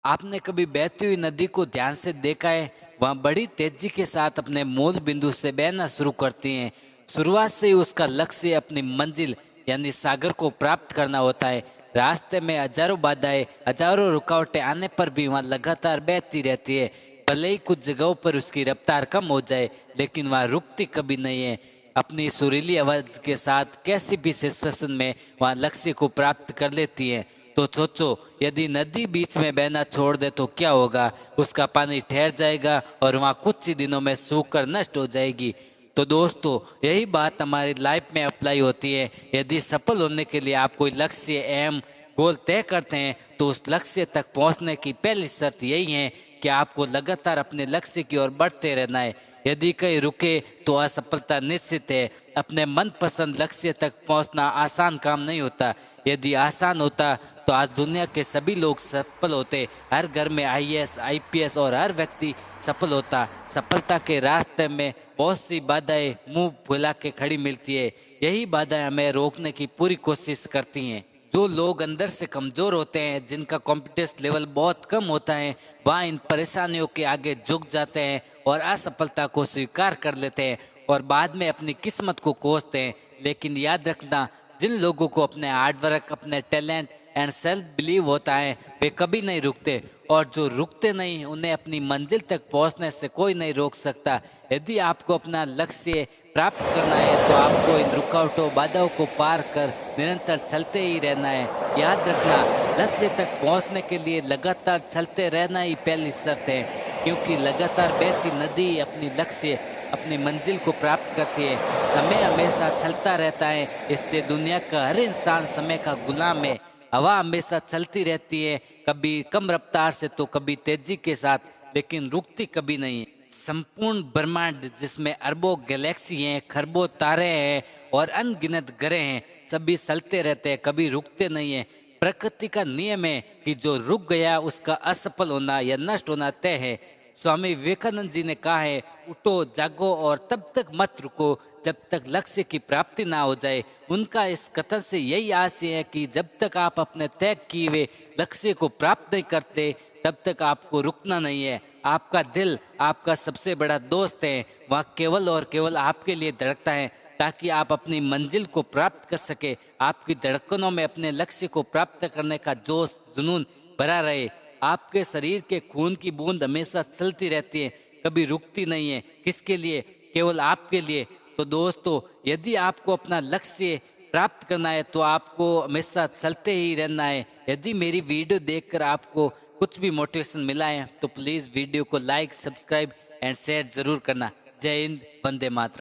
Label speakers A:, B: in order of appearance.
A: आपने कभी बहती हुई नदी को ध्यान से देखा है? वह बड़ी तेजी के साथ अपने मूल बिंदु से बहना शुरू करती हैं। शुरुआत से ही उसका लक्ष्य अपनी मंजिल यानी सागर को प्राप्त करना होता है। रास्ते में हजारों बाधाएं, हजारों रुकावटें आने पर भी वह लगातार बहती रहती है। भले ही कुछ जगहों पर उसकी रफ्तार कम हो जाए, लेकिन वह रुकती कभी नहीं है। अपनी सुरीली आवाज के साथ कैसी भी सिचुएशन में वह लक्ष्य को प्राप्त कर लेती है। तो सोचो, यदि नदी बीच में बहना छोड़ दे तो क्या होगा? उसका पानी ठहर जाएगा और वहाँ कुछ ही दिनों में सूखकर नष्ट हो जाएगी। तो दोस्तों, यही बात हमारी लाइफ में अप्लाई होती है। यदि सफल होने के लिए आप कोई लक्ष्य, एम, गोल तय करते हैं, तो उस लक्ष्य तक पहुंचने की पहली शर्त यही है कि आपको लगातार अपने लक्ष्य की ओर बढ़ते रहना है। यदि कहीं रुके तो असफलता निश्चित है। अपने मनपसंद लक्ष्य तक पहुंचना आसान काम नहीं होता। यदि आसान होता तो आज दुनिया के सभी लोग सफल होते। हर घर में आईएएस, आईपीएस और हर व्यक्ति सफल होता। सफलता के रास्ते में बहुत सी बाधाएं मुंह फुला के खड़ी मिलती है। यही बाधाएं हमें रोकने की पूरी कोशिश करती हैं। जो लोग अंदर से कमजोर होते हैं, जिनका कॉन्फिडेंस लेवल बहुत कम होता है, वह इन परेशानियों के आगे झुक जाते हैं और असफलता को स्वीकार कर लेते हैं और बाद में अपनी किस्मत को कोसते हैं। लेकिन याद रखना, जिन लोगों को अपने हार्डवर्क, अपने टैलेंट एंड सेल्फ बिलीव होता है, वे कभी नहीं रुकते। और जो रुकते नहीं, उन्हें अपनी मंजिल तक पहुंचने से कोई नहीं रोक सकता। यदि आपको अपना लक्ष्य प्राप्त करना है तो आपको इन रुकावटों, बाधाओं को पार कर निरंतर चलते ही रहना है। याद रखना, लक्ष्य तक पहुंचने के लिए लगातार चलते रहना ही पहली शर्त है, क्योंकि लगातार बहती नदी अपनी लक्ष्य, अपनी मंजिल को प्राप्त करती है। समय हमेशा चलता रहता है, इसलिए दुनिया का हर इंसान समय का गुलाम है। हवा हमेशा चलती रहती है, कभी कम रफ्तार से तो कभी तेजी के साथ, लेकिन रुकती कभी नहीं है। संपूर्ण ब्रह्मांड, जिसमें अरबों गैलेक्सी हैं, खरबों तारे हैं और अनगिनत ग्रह हैं, सभी चलते रहते हैं, कभी रुकते नहीं है। प्रकृति का नियम है कि जो रुक गया उसका असफल होना या नष्ट होना तय है। स्वामी विवेकानंद जी ने कहा है, उठो, जागो और तब तक मत रुको जब तक लक्ष्य की प्राप्ति ना हो जाए। उनका इस कथन से यही आशय है कि जब तक आप अपने तय किए हुए लक्ष्य को प्राप्त नहीं करते, तब तक आपको रुकना नहीं है। आपका दिल आपका सबसे बड़ा दोस्त है। वह केवल और केवल आपके लिए धड़कता है ताकि आप अपनी मंजिल को प्राप्त कर सके। आपकी धड़कनों में अपने लक्ष्य को प्राप्त करने का जोश, जुनून भरा रहे। आपके शरीर के खून की बूंद हमेशा चलती रहती है, कभी रुकती नहीं है। किसके लिए? केवल आपके लिए। तो दोस्तों, यदि आपको अपना लक्ष्य प्राप्त करना है तो आपको हमेशा चलते ही रहना है। यदि मेरी वीडियो देखकर आपको कुछ भी मोटिवेशन मिला है तो प्लीज़ वीडियो को लाइक, सब्सक्राइब एंड शेयर ज़रूर करना। जय हिंद, वंदे मातरम।